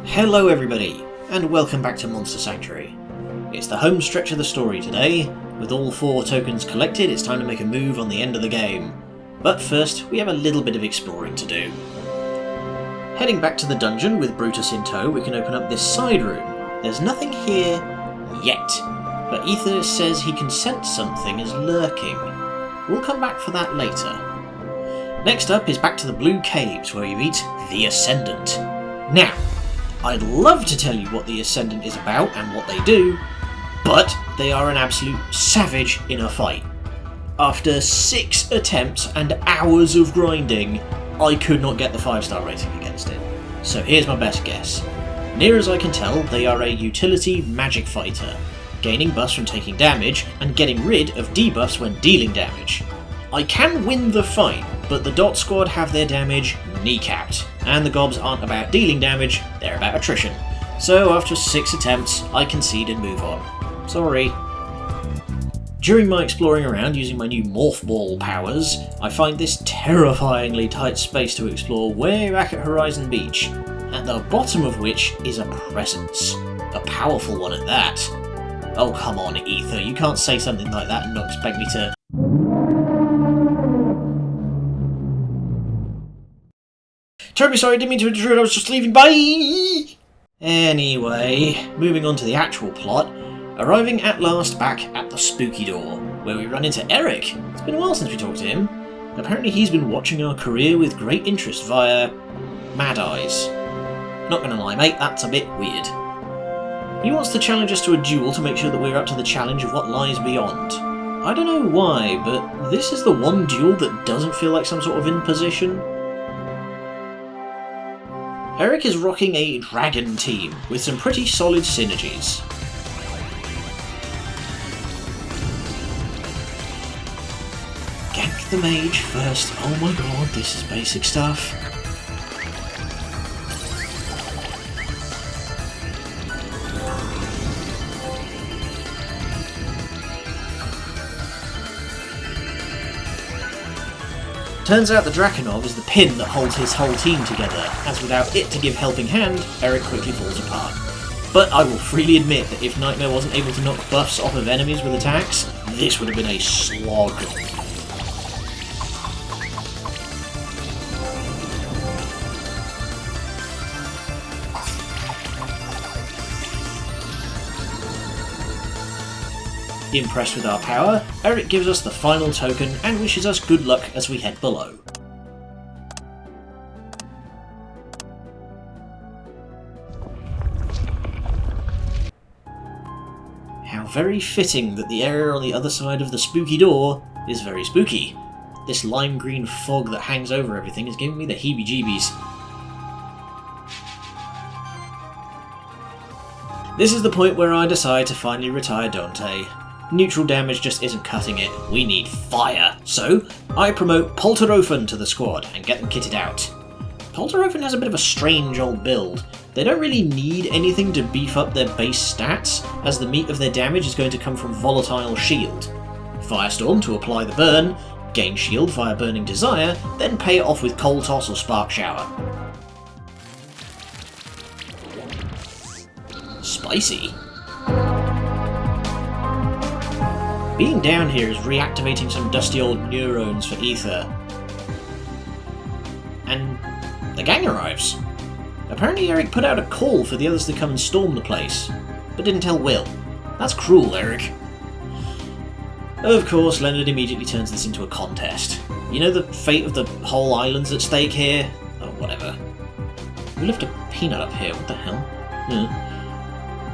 Hello everybody, and welcome back to Monster Sanctuary. It's the home stretch of the story today. With all 4 tokens collected, it's time to make a move on the end of the game. But first, we have a little bit of exploring to do. Heading back to the dungeon with Brutus in tow, we can open up this side room. There's nothing here yet, but Aether says he can sense something is lurking. We'll come back for that later. Next up is back to the Blue Caves, where you meet the Ascendant. Now, I'd love to tell you what the Ascendant is about and what they do, but they are an absolute savage in a fight. After 6 attempts and hours of grinding, I could not get the 5-star rating against it. So here's my best guess. Near as I can tell, they are a utility magic fighter, gaining buffs from taking damage and getting rid of debuffs when dealing damage. I can win the fight, but the Dot Squad have their damage kneecapped, and the Gobs aren't about dealing damage, they're about attrition. So after 6 attempts, I concede and move on. Sorry. During my exploring around using my new Morph Ball powers, I find this terrifyingly tight space to explore way back at Horizon Beach, at the bottom of which is a presence. A powerful one at that. Oh come on, Aether, you can't say something like that and not expect me to... Terribly sorry, didn't mean to intrude, I was just leaving, bye! Anyway, moving on to the actual plot, arriving at last back at the Spooky Door, where we run into Eric. It's been a while since we talked to him. Apparently he's been watching our career with great interest via Mad Eyes. Not gonna lie mate, that's a bit weird. He wants to challenge us to a duel to make sure that we're up to the challenge of what lies beyond. I don't know why, but this is the one duel that doesn't feel like some sort of imposition. Eric is rocking a dragon team with some pretty solid synergies. Gank the mage first. Oh my god, this is basic stuff. Turns out the Drakenov is the pin that holds his whole team together, as without it to give helping hand, Eric quickly falls apart. But I will freely admit that if Nightmare wasn't able to knock buffs off of enemies with attacks, this would have been a slog. Impressed with our power, Eric gives us the final token and wishes us good luck as we head below. How very fitting that the area on the other side of the Spooky Door is very spooky. This lime green fog that hangs over everything is giving me the heebie-jeebies. This is the point where I decide to finally retire Dante. Neutral damage just isn't cutting it, we need fire. So, I promote Polterofen to the squad and get them kitted out. Polterofen has a bit of a strange old build. They don't really need anything to beef up their base stats, as the meat of their damage is going to come from Volatile Shield. Firestorm to apply the burn, gain shield via Burning Desire, then pay it off with Cold Toss or Spark Shower. Spicy. Being down here is reactivating some dusty old neurons for Aether. And the gang arrives. Apparently Eric put out a call for the others to come and storm the place, but didn't tell Will. That's cruel, Eric. Of course, Leonard immediately turns this into a contest. You know the fate of the whole island's at stake here? Oh, whatever. We left a peanut up here, what the hell?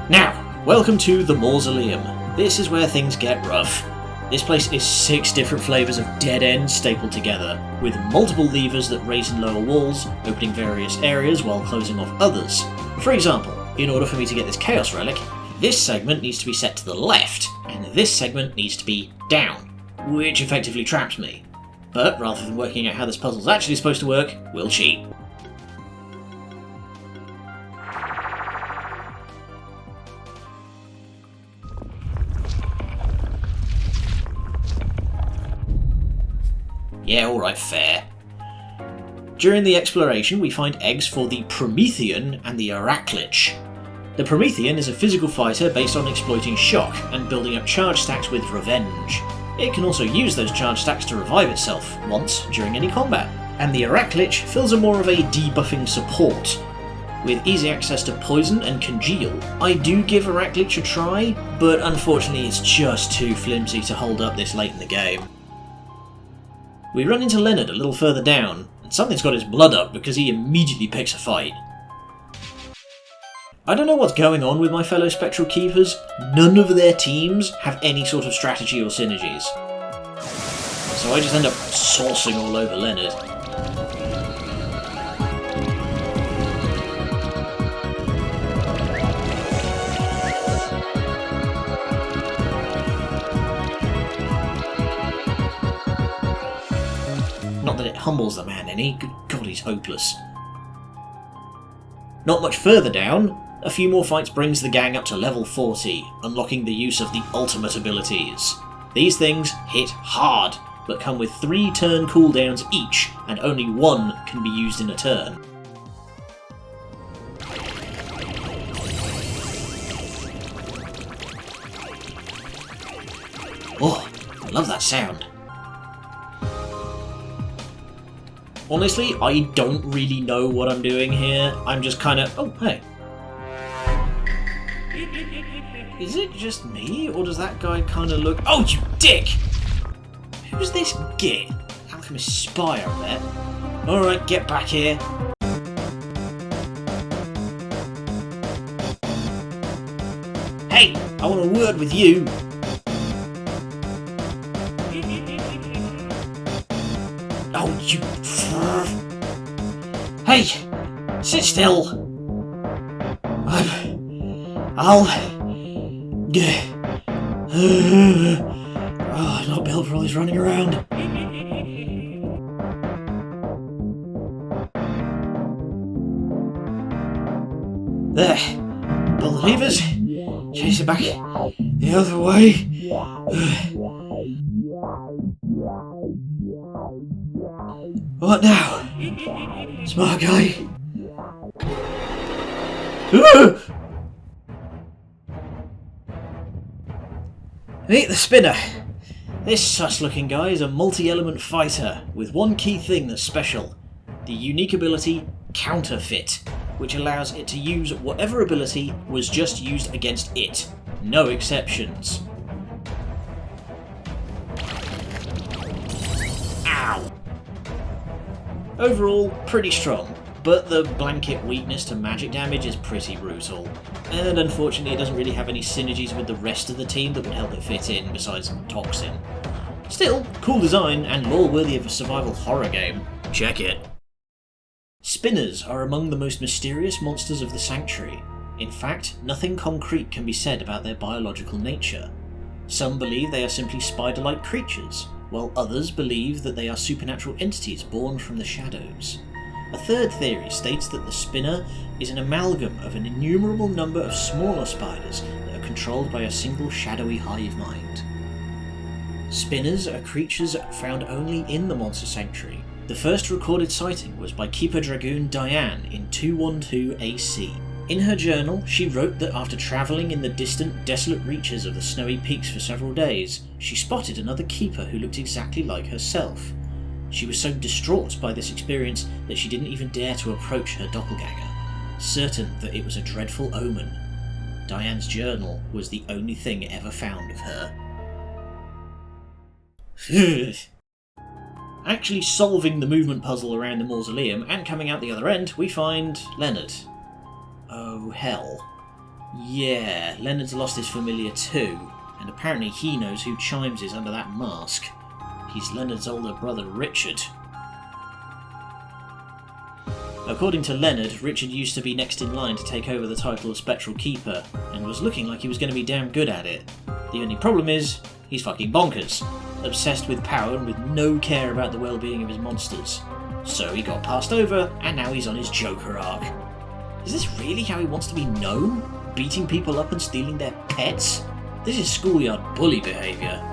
Now, welcome to the Mausoleum. This is where things get rough. This place is 6 different flavours of dead ends stapled together, with multiple levers that raise and lower walls, opening various areas while closing off others. For example, in order for me to get this Chaos Relic, this segment needs to be set to the left, and this segment needs to be down, which effectively traps me. But rather than working out how this puzzle's actually supposed to work, we'll cheat. Yeah, alright, fair. During the exploration, we find eggs for the Promethean and the Arachlich. The Promethean is a physical fighter based on exploiting shock and building up charge stacks with revenge. It can also use those charge stacks to revive itself once during any combat. And the Arachlich fills a more of a debuffing support, with easy access to poison and congeal. I do give Arachlich a try, but unfortunately it's just too flimsy to hold up this late in the game. We run into Leonard a little further down, and something's got his blood up because he immediately picks a fight. I don't know what's going on with my fellow Spectral Keepers. None of their teams have any sort of strategy or synergies. So I just end up saucing all over Leonard. Not that it humbles the man any, good God, he's hopeless. Not much further down, a few more fights brings the gang up to level 40, unlocking the use of the ultimate abilities. These things hit hard, but come with 3 turn cooldowns each, and only 1 can be used in a turn. Oh, I love that sound. Honestly, I don't really know what I'm doing here. I'm just kind of... Oh, hey. Is it just me, or does that guy kind of look... Oh, you dick! Who's this git? Alchemist Spy, I bet. Alright, get back here. Hey, I want a word with you. Oh, you... Hey! Sit still! I'll not built for all this running around. There. Pull the levers. Chase it back the other way. What now? Smart guy. Meet the Spinner. This sus-looking guy is a multi-element fighter with one key thing that's special: the unique ability Counterfeit, which allows it to use whatever ability was just used against it. No exceptions. Ow! Overall, pretty strong, but the blanket weakness to magic damage is pretty brutal. And unfortunately it doesn't really have any synergies with the rest of the team that would help it fit in besides Toxin. Still, cool design and lore worthy of a survival horror game. Check it. Spinners are among the most mysterious monsters of the Sanctuary. In fact, nothing concrete can be said about their biological nature. Some believe they are simply spider-like creatures, while others believe that they are supernatural entities born from the shadows. A third theory states that the Spinner is an amalgam of an innumerable number of smaller spiders that are controlled by a single shadowy hive mind. Spinners are creatures found only in the Monster Sanctuary. The first recorded sighting was by Keeper Dragoon Diane in 212 AC. In her journal, she wrote that after travelling in the distant, desolate reaches of the snowy peaks for several days, she spotted another Keeper who looked exactly like herself. She was so distraught by this experience that she didn't even dare to approach her doppelganger, certain that it was a dreadful omen. Diane's journal was the only thing ever found of her. Actually solving the movement puzzle around the mausoleum and coming out the other end, we find Leonard. Oh hell. Yeah, Leonard's lost his familiar too, and apparently he knows who Chimes is under that mask. He's Leonard's older brother, Richard. According to Leonard, Richard used to be next in line to take over the title of Spectral Keeper, and was looking like he was going to be damn good at it. The only problem is, he's fucking bonkers, obsessed with power and with no care about the well-being of his monsters. So he got passed over, and now he's on his Joker arc. Is this really how he wants to be known? Beating people up and stealing their pets? This is schoolyard bully behaviour.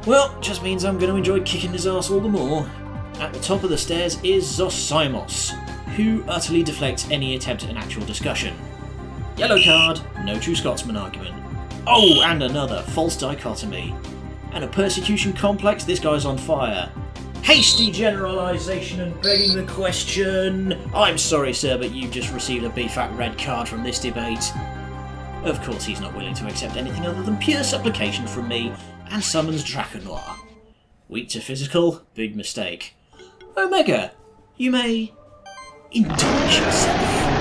Well, just means I'm going to enjoy kicking his ass all the more. At the top of the stairs is Zosimos, who utterly deflects any attempt at an actual discussion. Yellow card, no true Scotsman argument. Oh, and another, false dichotomy. And a persecution complex, this guy's on fire. Hasty generalisation and begging the question. I'm sorry, sir, but you've just received a BFAT red card from this debate. Of course, he's not willing to accept anything other than pure supplication from me, and summons Draconoir. Weak to physical, big mistake. Omega, you may indulge yourself.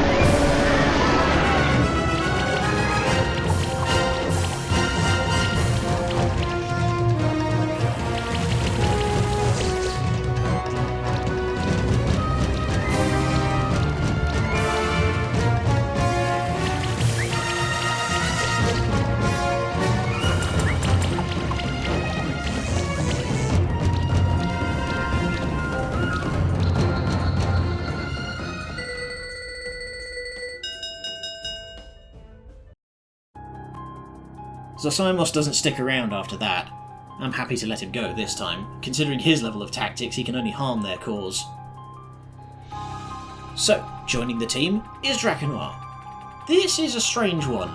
Zosimos doesn't stick around after that. I'm happy to let him go this time. Considering his level of tactics, he can only harm their cause. So, joining the team is Draconoir. This is a strange one.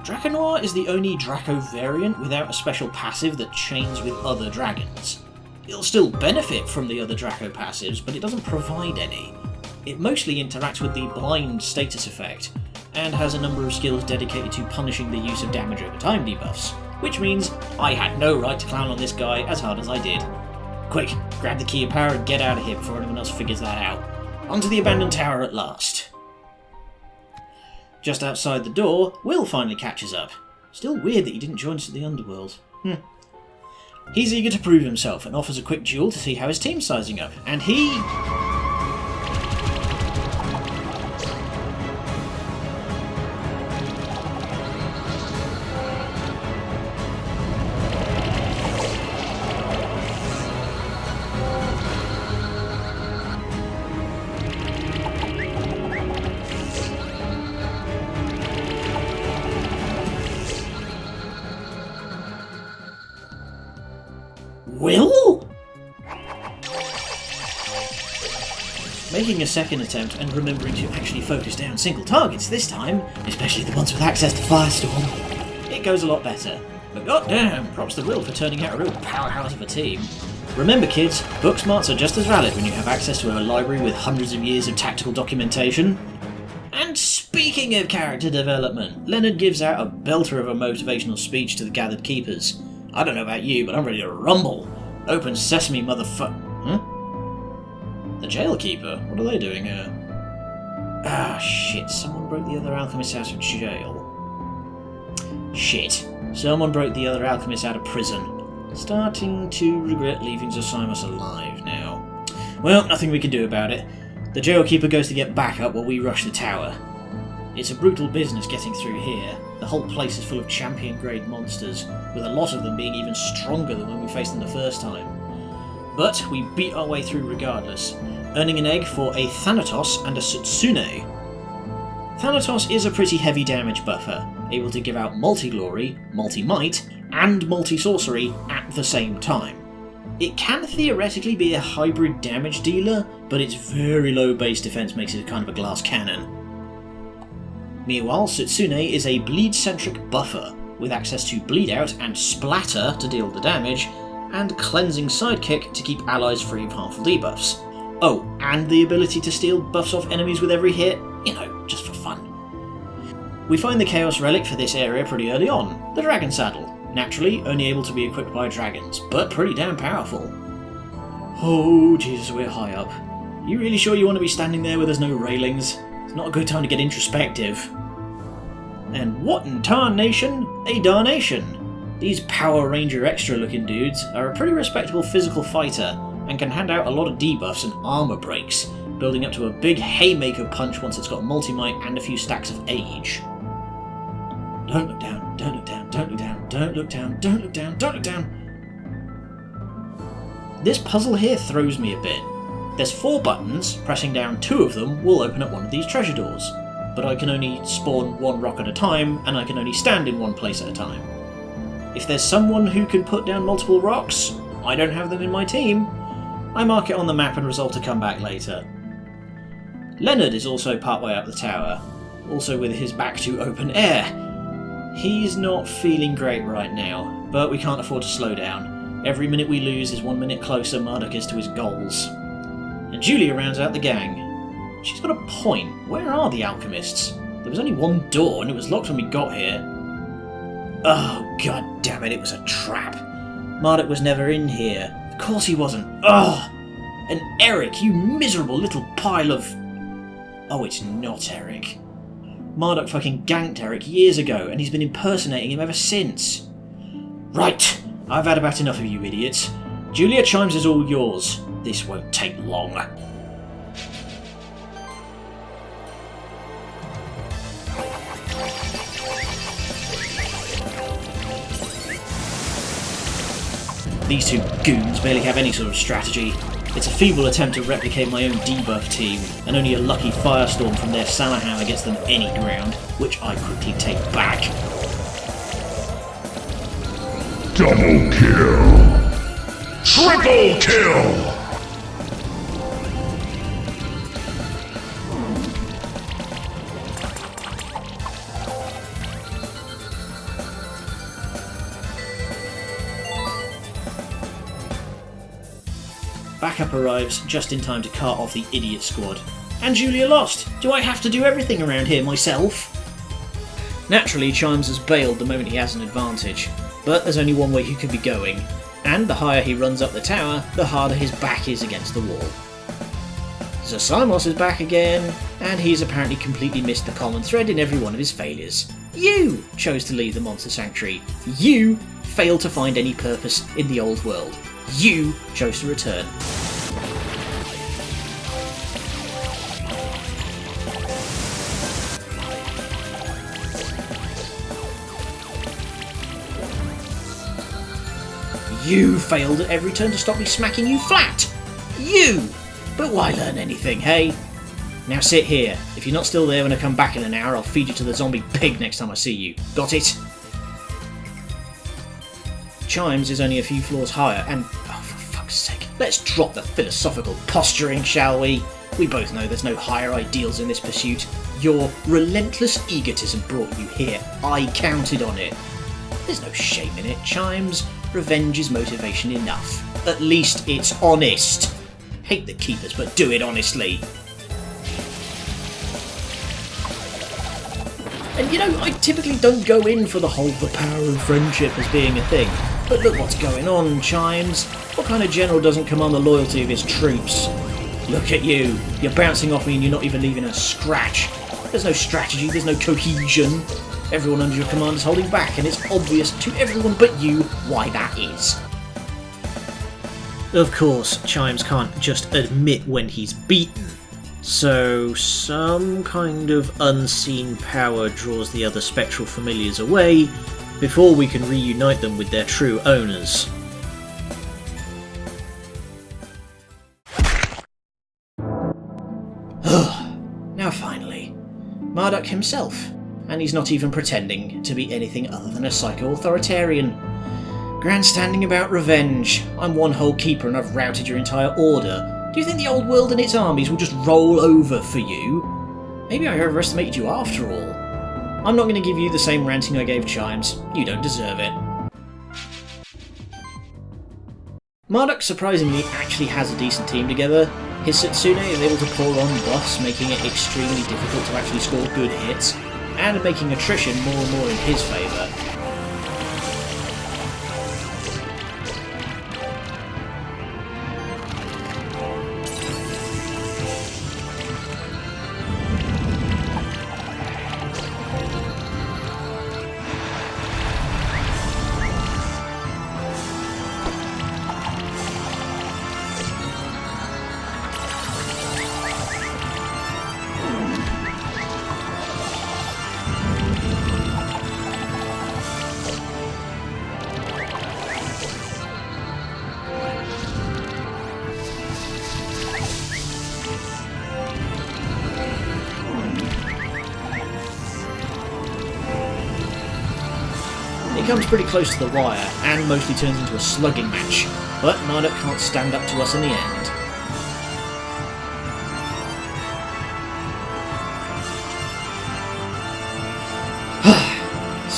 Draconoir is the only Draco variant without a special passive that chains with other dragons. It'll still benefit from the other Draco passives, but it doesn't provide any. It mostly interacts with the blind status effect, and has a number of skills dedicated to punishing the use of damage over time debuffs, which means I had no right to clown on this guy as hard as I did. Quick, grab the key of power and get out of here before anyone else figures that out. Onto the abandoned tower at last. Just outside the door, Will finally catches up. Still weird that he didn't join us at the Underworld. He's eager to prove himself and offers a quick duel to see how his team's sizing up, and he... Will? Making a second attempt and remembering to actually focus down single targets this time, especially the ones with access to Firestorm, it goes a lot better. But goddamn, props to Will for turning out a real powerhouse of a team. Remember kids, book smarts are just as valid when you have access to a library with hundreds of years of tactical documentation. And speaking of character development, Leonard gives out a belter of a motivational speech to the gathered keepers. I don't know about you, but I'm ready to rumble. Open sesame, Huh? The Jailkeeper? What are they doing here? Ah, shit. Someone broke the other alchemist out of jail. Shit. Someone broke the other alchemist out of prison. Starting to regret leaving Zosimos alive now. Well, nothing we can do about it. The Jailkeeper goes to get backup while we rush the tower. It's a brutal business getting through here. The whole place is full of champion-grade monsters, with a lot of them being even stronger than when we faced them the first time. But we beat our way through regardless, earning an egg for a Thanatos and a Sutsune. Thanatos is a pretty heavy damage buffer, able to give out multi-glory, multi-might, and multi-sorcery at the same time. It can theoretically be a hybrid damage dealer, but its very low base defense makes it kind of a glass cannon. Meanwhile, Sutsune is a bleed-centric buffer, with access to Bleed Out and Splatter to deal the damage, and Cleansing Sidekick to keep allies free of harmful debuffs. Oh, and the ability to steal buffs off enemies with every hit, you know, just for fun. We find the Chaos Relic for this area pretty early on, the Dragon Saddle, naturally only able to be equipped by dragons, but pretty damn powerful. Oh Jesus, we're high up. You really sure you want to be standing there where there's no railings? It's not a good time to get introspective. And what in tarnation? A darnation! These Power Ranger extra looking dudes are a pretty respectable physical fighter and can hand out a lot of debuffs and armor breaks, building up to a big haymaker punch once it's got multi-might and a few stacks of age. Don't look down, don't look down, don't look down, don't look down, don't look down, don't look down! This puzzle here throws me a bit. There's 4 buttons, pressing down 2 of them will open up one of these treasure doors, but I can only spawn 1 rock at a time, and I can only stand in 1 place at a time. If there's someone who can put down multiple rocks, I don't have them in my team. I mark it on the map and resolve to come back later. Leonard is also partway up the tower, also with his back to open air. He's not feeling great right now, but we can't afford to slow down. Every minute we lose is 1 minute closer Marduk is to his goals. And Julia rounds out the gang. She's got a point. Where are the alchemists? There was only one door and it was locked when we got here. Oh, god damn it, it was a trap. Marduk was never in here. Of course he wasn't. Ugh! And Eric, you miserable little pile of... Oh, it's not Eric. Marduk fucking ganked Eric years ago, and he's been impersonating him ever since. Right, I've had about enough of you idiots. Julia, Chimes is all yours. This won't take long. These two goons barely have any sort of strategy. It's a feeble attempt to replicate my own debuff team, and only a lucky firestorm from their Salahammer gets them any ground, which I quickly take back. Double kill! Triple kill! Backup arrives just in time to cart off the idiot squad. And Julia lost! Do I have to do everything around here myself? Naturally, Chimes has bailed the moment he has an advantage, but there's only one way he could be going, and the higher he runs up the tower, the harder his back is against the wall. Zosimos is back again, and he's apparently completely missed the common thread in every one of his failures. You chose to leave the Monster Sanctuary. You failed to find any purpose in the old world. You chose to return. You failed at every turn to stop me smacking you flat! You! But why learn anything, hey? Now sit here. If you're not still there when I come back in an hour, I'll feed you to the zombie pig next time I see you. Got it? Chimes is only a few floors higher, and oh, for fuck's sake, let's drop the philosophical posturing, shall we? We both know there's no higher ideals in this pursuit. Your relentless egotism brought you here. I counted on it. There's no shame in it, Chimes. Revenge is motivation enough. At least it's honest. Hate the keepers, but do it honestly. And you know, I typically don't go in for the power of friendship as being a thing. But look what's going on, Chimes. What kind of general doesn't command the loyalty of his troops? Look at you. You're bouncing off me and you're not even leaving a scratch. There's no strategy, there's no cohesion. Everyone under your command is holding back, and it's obvious to everyone but you why that is. Of course, Chimes can't just admit when he's beaten. So some kind of unseen power draws the other spectral familiars away before we can reunite them with their true owners. Now finally, Marduk himself, and he's not even pretending to be anything other than a psycho-authoritarian. Grandstanding about revenge. I'm one whole keeper and I've routed your entire order. Do you think the old world and its armies will just roll over for you? Maybe I overestimated you after all. I'm not going to give you the same ranting I gave Chimes. You don't deserve it. Marduk surprisingly actually has a decent team together. His Setsune is able to pour on buffs, making it extremely difficult to actually score good hits, and making attrition more and more in his favour. It comes pretty close to the wire, and mostly turns into a slugging match, but Marduk can't stand up to us in the end.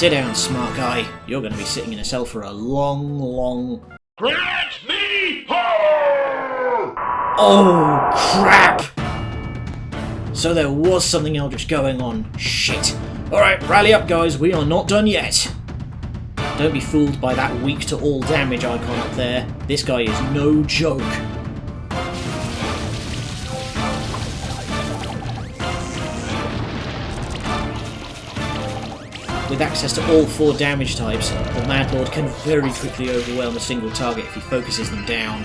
Sit down, smart guy. You're going to be sitting in a cell for a long... Grant me power! Oh, crap! So there was something eldritch going on. Shit. Alright, rally up guys, we are not done yet. Don't be fooled by that weak to all damage icon up there. This guy is no joke. With access to all 4 damage types, the Mad Lord can very quickly overwhelm a single target if he focuses them down.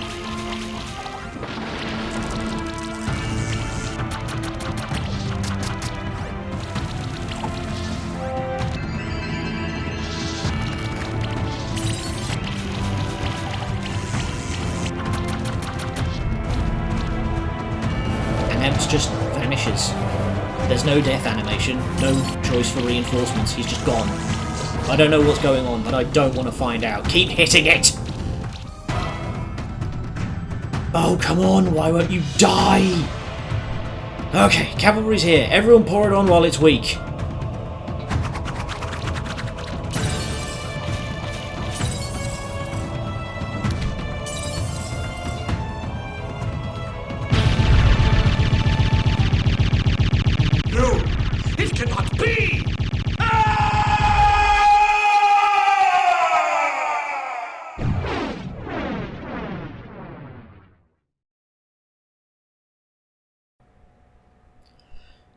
And Emps just vanishes. There's no death animation, no choice for reinforcements, he's just gone. I don't know what's going on, but I don't want to find out. Keep hitting it! Oh, come on, why won't you die? Okay, cavalry's here. Everyone pour it on while it's weak. It cannot be!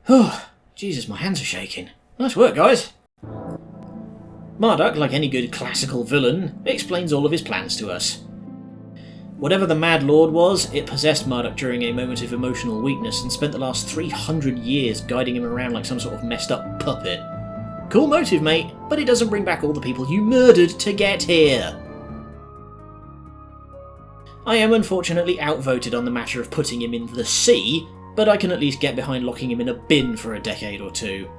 Oh, Jesus, my hands are shaking. Nice work, guys. Marduk, like any good classical villain, explains all of his plans to us. Whatever the Mad Lord was, it possessed Marduk during a moment of emotional weakness and spent the last 300 years guiding him around like some sort of messed up puppet. Cool motive, mate, but it doesn't bring back all the people you murdered to get here. I am unfortunately outvoted on the matter of putting him in the sea, but I can at least get behind locking him in a bin for a decade or two.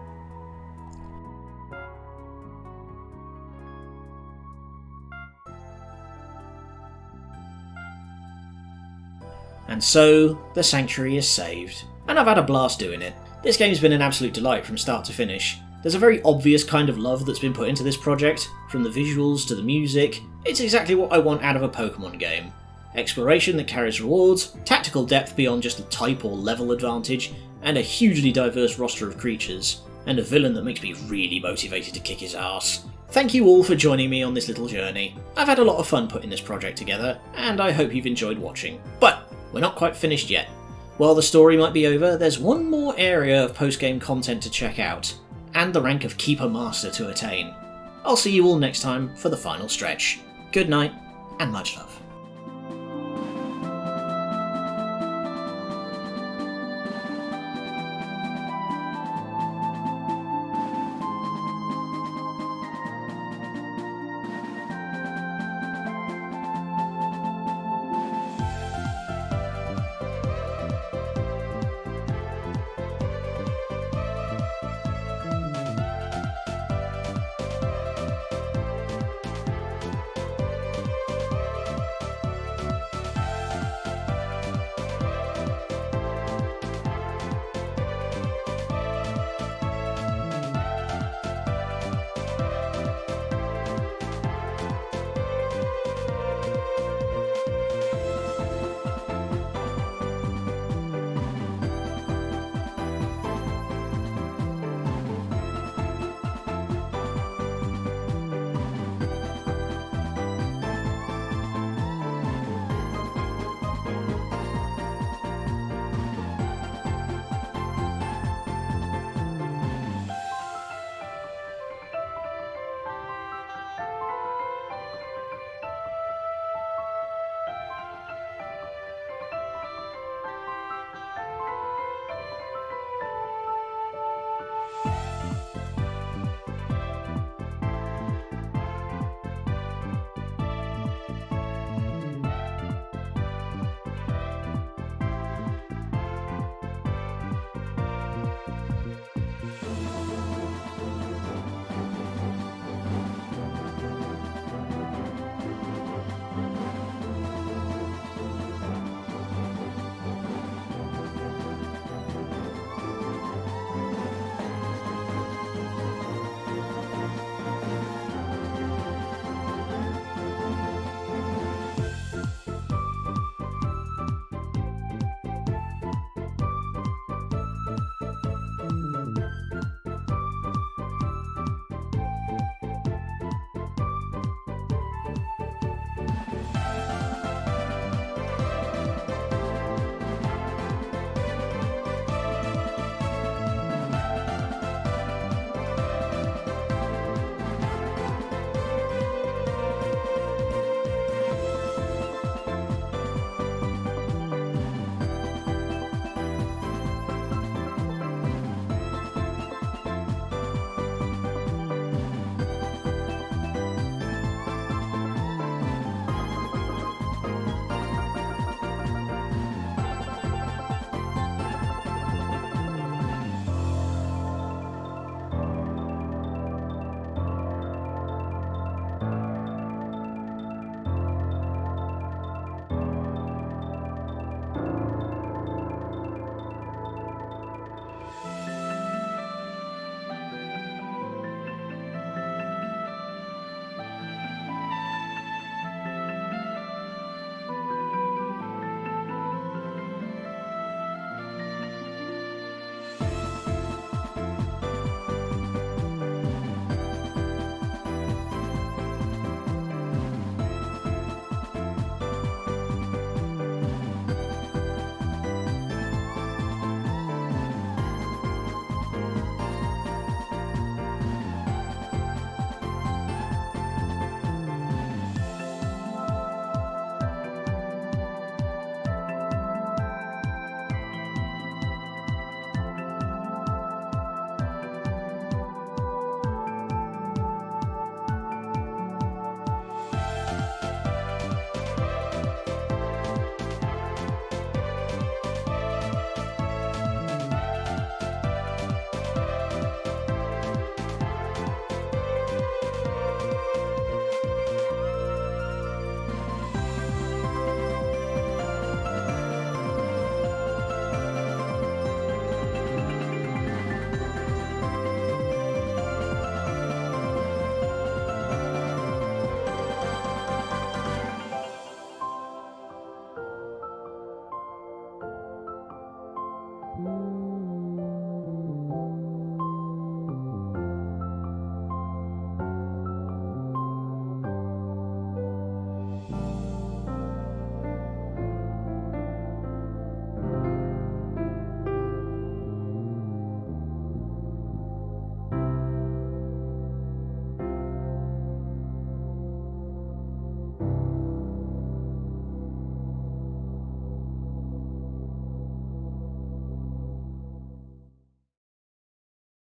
And so, the Sanctuary is saved. And I've had a blast doing it. This game's been an absolute delight from start to finish. There's a very obvious kind of love that's been put into this project, from the visuals to the music. It's exactly what I want out of a Pokemon game. Exploration that carries rewards, tactical depth beyond just a type or level advantage, and a hugely diverse roster of creatures, and a villain that makes me really motivated to kick his ass. Thank you all for joining me on this little journey. I've had a lot of fun putting this project together, and I hope you've enjoyed watching. But we're not quite finished yet. While the story might be over, there's one more area of post-game content to check out, and the rank of Keeper Master to attain. I'll see you all next time for the final stretch. Good night, and much love.